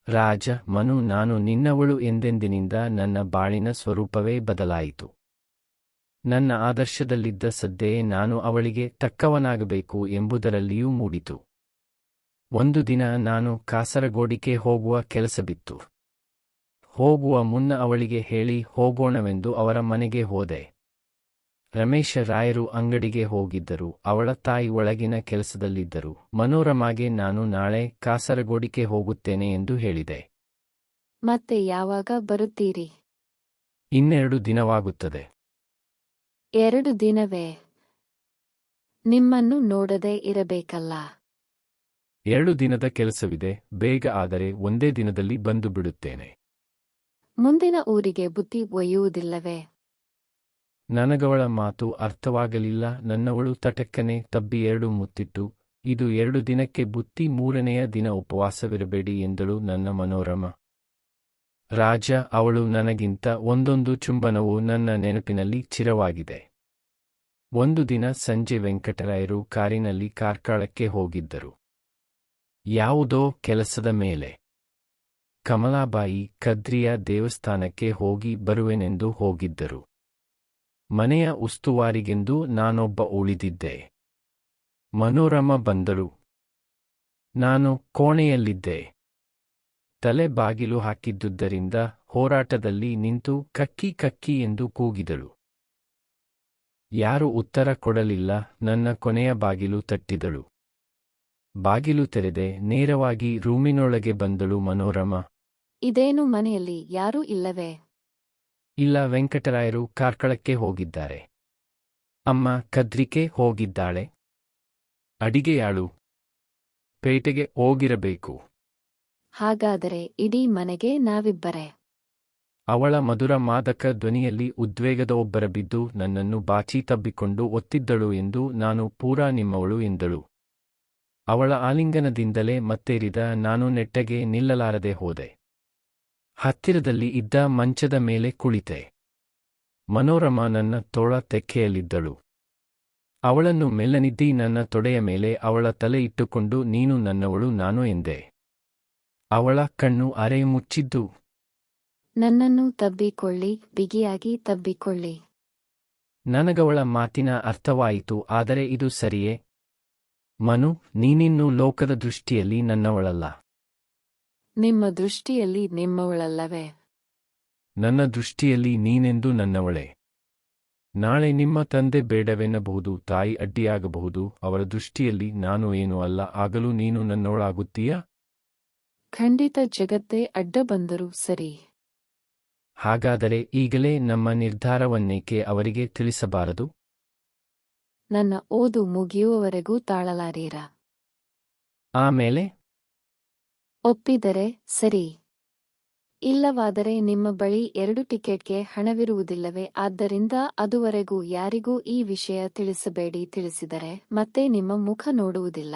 ರಾಜ, ಮನು, ನಾನು ನಿನ್ನವಳು ಎಂದೆಂದಿನಿಂದ ನನ್ನ ಬಾಳಿನ ಸ್ವರೂಪವೇ ಬದಲಾಯಿತು. ನನ್ನ ಆದರ್ಶದಲ್ಲಿದ್ದ ಶ್ರದ್ಧೆಯೇ ನಾನು ಅವಳಿಗೆ ತಕ್ಕವನಾಗಬೇಕು ಎಂಬುದರಲ್ಲಿಯೂ ಮೂಡಿತು. ಒಂದು ದಿನ ನಾನು ಕಾಸರಗೋಡಿಗೆ ಹೋಗುವ ಕೆಲಸ ಬಿತ್ತು. ಹೋಗುವ ಮುನ್ನ ಅವಳಿಗೆ ಹೇಳಿ ಹೋಗೋಣವೆಂದು ಅವರ ಮನೆಗೆ ಹೋದೆ. ರಮೇಶ ರಾಯರು ಅಂಗಡಿಗೆ ಹೋಗಿದ್ದರು. ಅವಳ ತಾಯಿ ಒಳಗಿನ ಕೆಲಸದಲ್ಲಿದ್ದರು. ಮನೋರಮಾಗೆ ನಾನು ನಾಳೆ ಕಾಸರಗೋಡಿಗೆ ಹೋಗುತ್ತೇನೆ ಎಂದು ಹೇಳಿದೆ. ಮತ್ತೆ ಯಾವಾಗ ಬರುತ್ತೀರಿ? 2 ದಿನವಾಗುತ್ತದೆ. 2 ದಿನವೇ? ನಿಮ್ಮನ್ನು ನೋಡದೆ ಇರಬೇಕಲ್ಲ. 2 ದಿನದ ಕೆಲಸವಿದೆ. ಬೇಗ ಆದರೆ ಒಂದೇ ದಿನದಲ್ಲಿ ಬಂದು ಬಿಡುತ್ತೇನೆ. ಮುಂದಿನ ಊರಿಗೆ ಬುತ್ತಿ ಒಯ್ಯುವುದಿಲ್ಲವೇ? ನನಗವಳ ಮಾತು ಅರ್ಥವಾಗಲಿಲ್ಲ. ನನ್ನವಳು ತಟಕ್ಕನೆ ತಬ್ಬಿ 2 ಮುತ್ತಿಟ್ಟು, ಇದು 2 ದಿನಕ್ಕೆ ಬುತ್ತಿ, 3ನೆಯ ದಿನ ಉಪವಾಸವಿರಬೇಡಿ ಎಂದಳು ನನ್ನ ಮನೋರಮ. ರಾಜ, ಅವಳು ನನಗಿಂತ ಒಂದೊಂದು ಚುಂಬನವು ನನ್ನ ನೆನಪಿನಲ್ಲಿ ಚಿರವಾಗಿದೆ. ಒಂದು ದಿನ ಸಂಜೆ ವೆಂಕಟರಾಯರು ಕಾರಿನಲ್ಲಿ ಕಾರ್ಕಳಕ್ಕೆ ಹೋಗಿದ್ದರು. ಯಾವುದೋ ಕೆಲಸದ ಮೇಲೆ. ಕಮಲಾಬಾಯಿ ಕದ್ರಿಯ ದೇವಸ್ಥಾನಕ್ಕೆ ಹೋಗಿ ಬರುವೆನೆಂದು ಹೋಗಿದ್ದರು. ಮನೆಯ ಉಸ್ತುವಾರಿಗೆಂದು ನಾನೊಬ್ಬ ಉಳಿದಿದ್ದೆ. ಮನೋರಮ ಬಂದಳು. ನಾನು ಕೋಣೆಯಲ್ಲಿದ್ದೆ. ತಲೆ ಬಾಗಿಲು ಹಾಕಿದ್ದುದರಿಂದ ಹೋರಾಟದಲ್ಲಿ ನಿಂತು ಕಕ್ಕಿ ಕಕ್ಕಿ ಎಂದು ಕೂಗಿದಳು. ಯಾರೂ ಉತ್ತರ ಕೊಡಲಿಲ್ಲ. ನನ್ನ ಕೊನೆಯ ಬಾಗಿಲು ತಟ್ಟಿದಳು. ಬಾಗಿಲು ತೆರೆದೆ. ನೇರವಾಗಿ ರೂಮಿನೊಳಗೆ ಬಂದಳು ಮನೋರಮ. ಇದೇನು, ಮನೆಯಲ್ಲಿ ಯಾರೂ ಇಲ್ಲವೇ? ಇಲ್ಲ, ವೆಂಕಟರಾಯರು ಕಾರ್ಕಳಕ್ಕೆ ಹೋಗಿದ್ದಾರೆ. ಅಮ್ಮ ಕದ್ರಿಕೆ ಹೋಗಿದ್ದಾಳೆ. ಅಡಿಗೆಯಾಳು ಪೇಟೆಗೆ ಹೋಗಿರಬೇಕು. ಹಾಗಾದರೆ ಇಡೀ ಮನೆಗೆ ನಾವಿಬ್ಬರೇ? ಅವಳ ಮಧುರ ಮಾದಕ ಧ್ವನಿಯಲ್ಲಿ ಉದ್ವೇಗದ ಒಬ್ಬರ ಬಿದ್ದು ನನ್ನನ್ನು ಬಾಚಿ ತಬ್ಬಿಕೊಂಡು ಒತ್ತಿದ್ದಳು ಎಂದು ನಾನು ಪೂರಾ ನಿಮ್ಮವಳು ಎಂದಳು. ಅವಳ ಆಲಿಂಗನದಿಂದಲೇ ಮತ್ತೇರಿದ ನಾನು ನೆಟ್ಟಗೆ ನಿಲ್ಲಲಾರದೆ ಹೋದೆ. ಹತ್ತಿರದಲ್ಲಿ ಇದ್ದ ಮಂಚದ ಮೇಲೆ ಕುಳಿತೆ. ಮನೋರಮ ನನ್ನ ತೋಳ ತೆಕ್ಕೆಯಲ್ಲಿದ್ದಳು. ಅವಳನ್ನು ಮೆಲ್ಲನಿದ್ದಿ ನನ್ನ ತೊಡೆಯ ಮೇಲೆ ಅವಳ ತಲೆ ಇಟ್ಟುಕೊಂಡು ನೀನು ನನ್ನವಳು ನಾನು ಎಂದೆ. ಅವಳ ಕಣ್ಣು ಅರೆ ಮುಚ್ಚಿದ್ದು. ನನ್ನನ್ನು ತಬ್ಬಿಕೊಳ್ಳಿ, ಬಿಗಿಯಾಗಿ ತಬ್ಬಿಕೊಳ್ಳಿ. ನನಗವಳ ಮಾತಿನ ಅರ್ಥವಾಯಿತು. ಆದರೆ ಇದು ಸರಿಯೇ? ಮನು, ನೀನಿನ್ನೂ ಲೋಕದ ದೃಷ್ಟಿಯಲ್ಲಿ ನನ್ನವಳಲ್ಲ. ನಿಮ್ಮ ದೃಷ್ಟಿಯಲ್ಲಿ ನಿಮ್ಮವಳಲ್ಲವೇ? ನನ್ನ ದೃಷ್ಟಿಯಲ್ಲಿ ನೀನೆಂದು ನನ್ನವಳೇ. ನಾಳೆ ನಿಮ್ಮ ತಂದೆ ಬೇಡವೆನ್ನಬಹುದು, ತಾಯಿ ಅಡ್ಡಿಯಾಗಬಹುದು. ಅವರ ದೃಷ್ಟಿಯಲ್ಲಿ ನಾನು ಏನೂ ಅಲ್ಲ. ಆಗಲೂ ನೀನು ನನ್ನವಳಾಗುತ್ತೀಯಾ? ಖಂಡಿತ. ಜಗತ್ತೇ ಅಡ್ಡ ಬಂದರೂ ಸರಿ. ಹಾಗಾದರೆ ಈಗಲೇ ನಮ್ಮ ನಿರ್ಧಾರವನ್ನೇಕೆ ಅವರಿಗೆ ತಿಳಿಸಬಾರದು? ನನ್ನ ಓದು ಮುಗಿಯುವವರೆಗೂ ತಾಳಲಾರೀರ. ಆಮೇಲೆ? ಒಪ್ಪಿದರೆ ಸರಿ. ಇಲ್ಲವಾದರೆ ನಿಮ್ಮ ಬಳಿ 2 ಟಿಕೆಟ್ಗೆ ಹಣವಿರುವುದಿಲ್ಲವೇ? ಆದ್ದರಿಂದ ಅದುವರೆಗೂ ಯಾರಿಗೂ ಈ ವಿಷಯ ತಿಳಿಸಬೇಡಿ. ತಿಳಿಸಿದರೆ ಮತ್ತೆ ನಿಮ್ಮ ಮುಖ ನೋಡುವುದಿಲ್ಲ.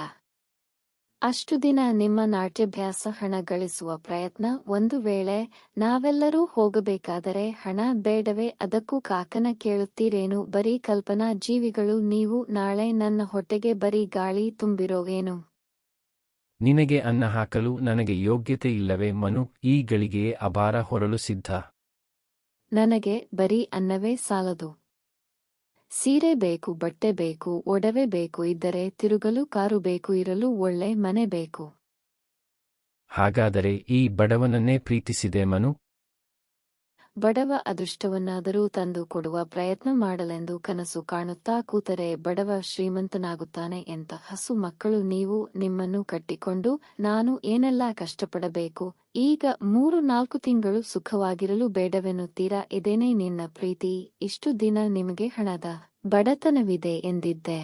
ಅಷ್ಟು ದಿನ ನಿಮ್ಮ ನಾಟ್ಯಾಭ್ಯಾಸ, ಹಣ ಗಳಿಸುವ ಪ್ರಯತ್ನ. ಒಂದು ವೇಳೆ ನಾವೆಲ್ಲರೂ ಹೋಗಬೇಕಾದರೆ ಹಣ ಬೇಡವೇ? ಅದಕ್ಕೂ ಕಾಕನ ಕೇಳುತ್ತೀರೇನು? ಬರೀ ಕಲ್ಪನಾ ಜೀವಿಗಳು ನೀವು. ನಾಳೆ ನನ್ನ ಹೊಟ್ಟೆಗೆ ಬರೀ ಗಾಳಿ ತುಂಬಿರೋವೇನು? ನಿನಗೆ ಅನ್ನ ಹಾಕಲು ನನಗೆ ಯೋಗ್ಯತೆ ಇಲ್ಲವೇ? ಮನು, ಈ ಗಳಿಗೆಯೇ ಅಭಾರ ಹೊರಲು ಸಿದ್ಧ. ನನಗೆ ಬರೀ ಅನ್ನವೇ ಸಾಲದು. ಸೀರೆ ಬೇಕು, ಬಟ್ಟೆ ಬೇಕು, ಒಡವೆ ಬೇಕು, ಇದ್ದರೆ ತಿರುಗಲು ಕಾರು ಬೇಕು, ಇರಲು ಒಳ್ಳೆ ಮನೆ ಬೇಕು. ಹಾಗಾದರೆ ಈ ಬಡವನನ್ನೇ ಪ್ರೀತಿಸಿದೆ ಮನು? ಬಡವ ಅದೃಷ್ಟವನ್ನಾದರೂ ತಂದು ಕೊಡುವ ಪ್ರಯತ್ನ ಮಾಡಲೆಂದು ಕನಸು ಕಾಣುತ್ತಾ ಕೂತರೆ ಬಡವ ಶ್ರೀಮಂತನಾಗುತ್ತಾನೆ ಎಂತ ಹಸು ಮಕ್ಕಳು ನೀವು. ನಿಮ್ಮನ್ನು ಕಟ್ಟಿಕೊಂಡು ನಾನು ಏನೆಲ್ಲ ಕಷ್ಟಪಡಬೇಕು? ಈಗ 3-4 ತಿಂಗಳು ಸುಖವಾಗಿರಲು ಬೇಡವೆನ್ನುತ್ತೀರಾ? ಇದೇನೇ ನಿನ್ನ ಪ್ರೀತಿ? ಇಷ್ಟು ದಿನ ನಿಮಗೆ ಹಣದ ಬಡತನವಿದೆ ಎಂದಿದ್ದೆ.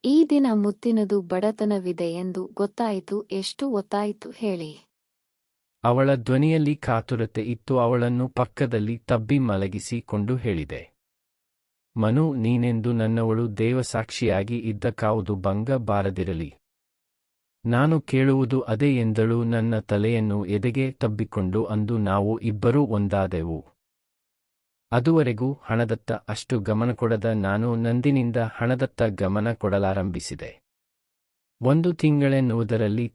ಈ ದಿನ ಮುತ್ತಿನದು ಬಡತನವಿದೆ ಎಂದು ಗೊತ್ತಾಯಿತು. ಎಷ್ಟು ಒತ್ತಾಯಿತು ಹೇಳಿ? ಅವಳ ಧ್ವನಿಯಲ್ಲಿ ಕಾತುರತೆ ಇತ್ತು. ಅವಳನ್ನು ಪಕ್ಕದಲ್ಲಿ ತಬ್ಬಿ ಮಲಗಿಸಿ ಕೊಂಡು ಹೇಳಿದೆ. ಮನು, ನೀನೆಂದು ನನ್ನವಳು ದೇವಸಾಕ್ಷಿಯಾಗಿ ಇದ್ದ ಕಾವುದು ಭಂಗ ಬಾರದಿರಲಿ. ನಾನು ಕೇಳುವುದು ಅದೇ ಎಂದಳು. ನನ್ನ ತಲೆಯನ್ನು ಎದೆಗೆ ತಬ್ಬಿಕೊಂಡು ಅಂದು ನಾವು ಇಬ್ಬರೂ ಒಂದಾದೆವು. ಅದುವರೆಗೂ ಹಣದತ್ತ ಅಷ್ಟು ಗಮನ ಕೊಡದ ನಾನು ನಂದಿನಿಂದ ಹಣದತ್ತ ಗಮನ ಕೊಡಲಾರಂಭಿಸಿದೆ. ಒಂದು ತಿಂಗಳಿನುವುದರಲ್ಲಿ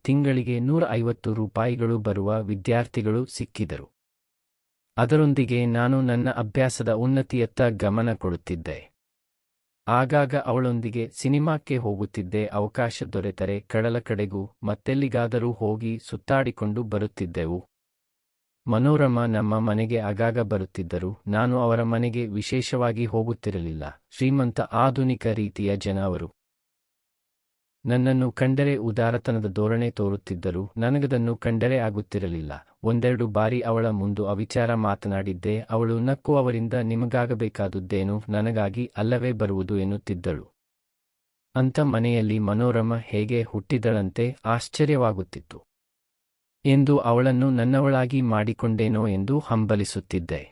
ತಿಂಗಳಿಗೆ 150 ರೂಪಾಯಿಗಳು ಬರುವ ವಿದ್ಯಾರ್ಥಿಗಳು ಸಿಕ್ಕಿದರು. ಅದರೊಂದಿಗೆ ನಾನು ನನ್ನ ಅಭ್ಯಾಸದ ಉನ್ನತಿಯತ್ತ ಗಮನ ಕೊಡುತ್ತಿದ್ದೆ. ಆಗಾಗ ಅವಳೊಂದಿಗೆ ಸಿನಿಮಾಕ್ಕೆ ಹೋಗುತ್ತಿದ್ದೆ. ಅವಕಾಶ ದೊರೆತರೆ ಕಡಲ ಕಡೆಗೂ ಮತ್ತೆಲ್ಲಿಗಾದರೂ ಹೋಗಿ ಸುತ್ತಾಡಿಕೊಂಡು ಬರುತ್ತಿದ್ದೆವು. ಮನೋರಮಾ ನಮ್ಮ ಮನೆಗೆ ಆಗಾಗ ಬರುತ್ತಿದ್ದರು. ನಾನು ಅವರ ಮನೆಗೆ ವಿಶೇಷವಾಗಿ ಹೋಗುತ್ತಿರಲಿಲ್ಲ. ಶ್ರೀಮಂತ ಆಧುನಿಕ ರೀತಿಯ ಜನ ಅವರು. ನನ್ನನ್ನು ಕಂಡರೆ ಉದಾರತನದ ಧೋರಣೆ ತೋರುತ್ತಿದ್ದರು. ನನಗದನ್ನು ಕಂಡರೆ ಆಗುತ್ತಿರಲಿಲ್ಲ. ಒಂದೆರಡು ಬಾರಿ ಅವಳ ಮುಂದು ಅವಿಚಾರ ಮಾತನಾಡಿದ್ದೆ. ಅವಳು ನಕ್ಕು ಅವರಿಂದ ನಿಮಗಾಗಬೇಕಾದುದ್ದೇನು, ನನಗಾಗಿ ಅಲ್ಲವೇ ಬರುವುದು ಎನ್ನುತ್ತಿದ್ದಳು. ಅಂಥ ಮನೆಯಲ್ಲಿ ಮನೋರಮಾ ಹೇಗೆ ಹುಟ್ಟಿದಳಂತೆ ಆಶ್ಚರ್ಯವಾಗುತ್ತಿತ್ತು ಎಂದು ಅವಳನ್ನು ನನ್ನವಳಾಗಿ ಮಾಡಿಕೊಂಡೇನೋ ಎಂದು ಹಂಬಲಿಸುತ್ತಿದ್ದೆ.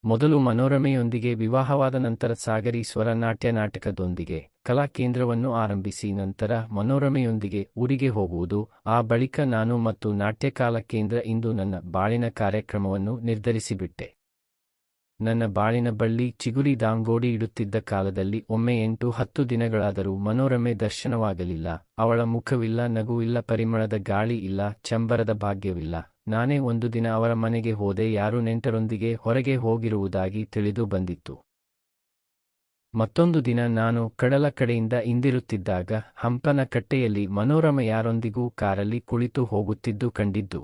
ಮೊದಲು ಮನೋರಮೆಯೊಂದಿಗೆ ವಿವಾಹವಾದ ನಂತರ ಸಾಗರಿ ಸ್ವರ ನಾಟ್ಯನಾಟಕದೊಂದಿಗೆ ಕಲಾ ಕೇಂದ್ರವನ್ನು ಆರಂಭಿಸಿ ನಂತರ ಮನೋರಮೆಯೊಂದಿಗೆ ಊರಿಗೆ ಹೋಗುವುದು. ಆ ಬಳಿಕ ನಾನು ಮತ್ತು ನಾಟ್ಯಕಲಾ ಕೇಂದ್ರ ಇಂದು ನನ್ನ ಬಾಳಿನ ಕಾರ್ಯಕ್ರಮವನ್ನು ನಿರ್ಧರಿಸಿಬಿಟ್ಟೆ. ನನ್ನ ಬಾಳಿನ ಬಳ್ಳಿ ಚಿಗುರಿ ದಾಂಗೋಡಿ ಇಡುತ್ತಿದ್ದ ಕಾಲದಲ್ಲಿ ಒಮ್ಮೆ 8-10 ದಿನಗಳಾದರೂ ಮನೋರಮೆ ದರ್ಶನವಾಗಲಿಲ್ಲ. ಅವಳ ಮುಖವಿಲ್ಲ, ನಗುವಿಲ್ಲ, ಪರಿಮಳದ ಗಾಳಿ ಇಲ್ಲ, ಚಂಬರದ ಭಾಗ್ಯವಿಲ್ಲ. ನಾನೇ ಒಂದು ದಿನ ಅವರ ಮನೆಗೆ ಹೋದೆ. ಯಾರು ನೆಂಟರೊಂದಿಗೆ ಹೊರಗೆ ಹೋಗಿರುವುದಾಗಿ ತಿಳಿದು ಬಂದಿತ್ತು. ಮತ್ತೊಂದು ದಿನ ನಾನು ಕಡಲ ಕಡೆಯಿಂದ ಹಿಂದಿರುತ್ತಿದ್ದಾಗ ಹಂಪನ ಕಟ್ಟೆಯಲ್ಲಿ ಮನೋರಮಾ ಯಾರೊಂದಿಗೂ ಕಾರಲ್ಲಿ ಕುಳಿತು ಹೋಗುತ್ತಿದ್ದು ಕಂಡಿದ್ದು.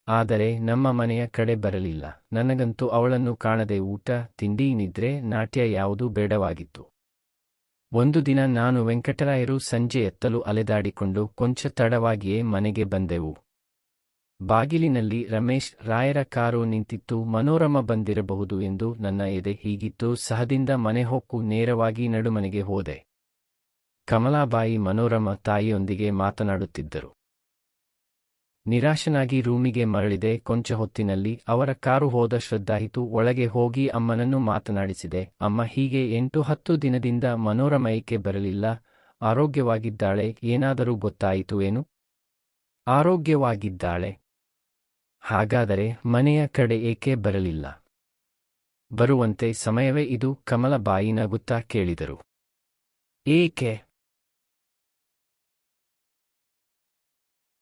ಆದರೆ ನಮ್ಮ ಮನೆಯ ಕಡೆ ಬರಲಿಲ್ಲ. ನನಗಂತೂ ಅವಳನ್ನು ಕಾಣದೆ ಊಟ, ತಿಂಡಿ, ನಿದ್ರೆ, ನಾಟ್ಯ ಯಾವುದೂ ಬೇಡವಾಗಿತ್ತು. ಒಂದು ದಿನ ನಾನು ವೆಂಕಟರಾಯರು ಸಂಜೆ ಎತ್ತಲು ಅಲೆದಾಡಿಕೊಂಡು ಕೊಂಚ ತಡವಾಗಿಯೇ ಮನೆಗೆ ಬಂದೆವು. ಬಾಗಿಲಿನಲ್ಲಿ ರಮೇಶ್ ರಾಯರ ಕಾರು ನಿಂತಿತ್ತು. ಮನೋರಮಾ ಬಂದಿರಬಹುದು ಎಂದು ನನ್ನ ಎದೆ ಹೀಗಿತ್ತು. ಸಹದಿಂದ ಮನೆ ಹೊಕ್ಕು ನೇರವಾಗಿ ನಡುಮನೆಗೆ ಹೋದೆ. ಕಮಲಾಬಾಯಿ ಮನೋರಮಾ ತಾಯಿಯೊಂದಿಗೆ ಮಾತನಾಡುತ್ತಿದ್ದರು. ನಿರಾಶನಾಗಿ ರೂಮಿಗೆ ಮರಳಿದೆ. ಕೊಂಚ ಹೊತ್ತಿನಲ್ಲಿ ಅವರ ಕಾರು ಹೋದ ಶ್ರದ್ಧಾಯಿತು. ಒಳಗೆ ಹೋಗಿ ಅಮ್ಮನನ್ನು ಮಾತನಾಡಿಸಿದೆ. ಅಮ್ಮ, ಹೀಗೆ 8-10 ದಿನದಿಂದ ಮನೋರಮಾ ಏಕೆ ಬರಲಿಲ್ಲ? ಆರೋಗ್ಯವಾಗಿದ್ದಾಳೆ? ಏನಾದರೂ ಗೊತ್ತಾಯಿತು ಏನು? ಆರೋಗ್ಯವಾಗಿದ್ದಾಳೆ. ಹಾಗಾದರೆ ಮನೆಯ ಕಡೆ ಏಕೆ ಬರಲಿಲ್ಲ? ಬರುವಂತೆ ಸಮಯವೇ ಇದು? ಕಮಲಾಬಾಯಿ ನಗುತ್ತಾ ಕೇಳಿದರು. ಏಕೆ?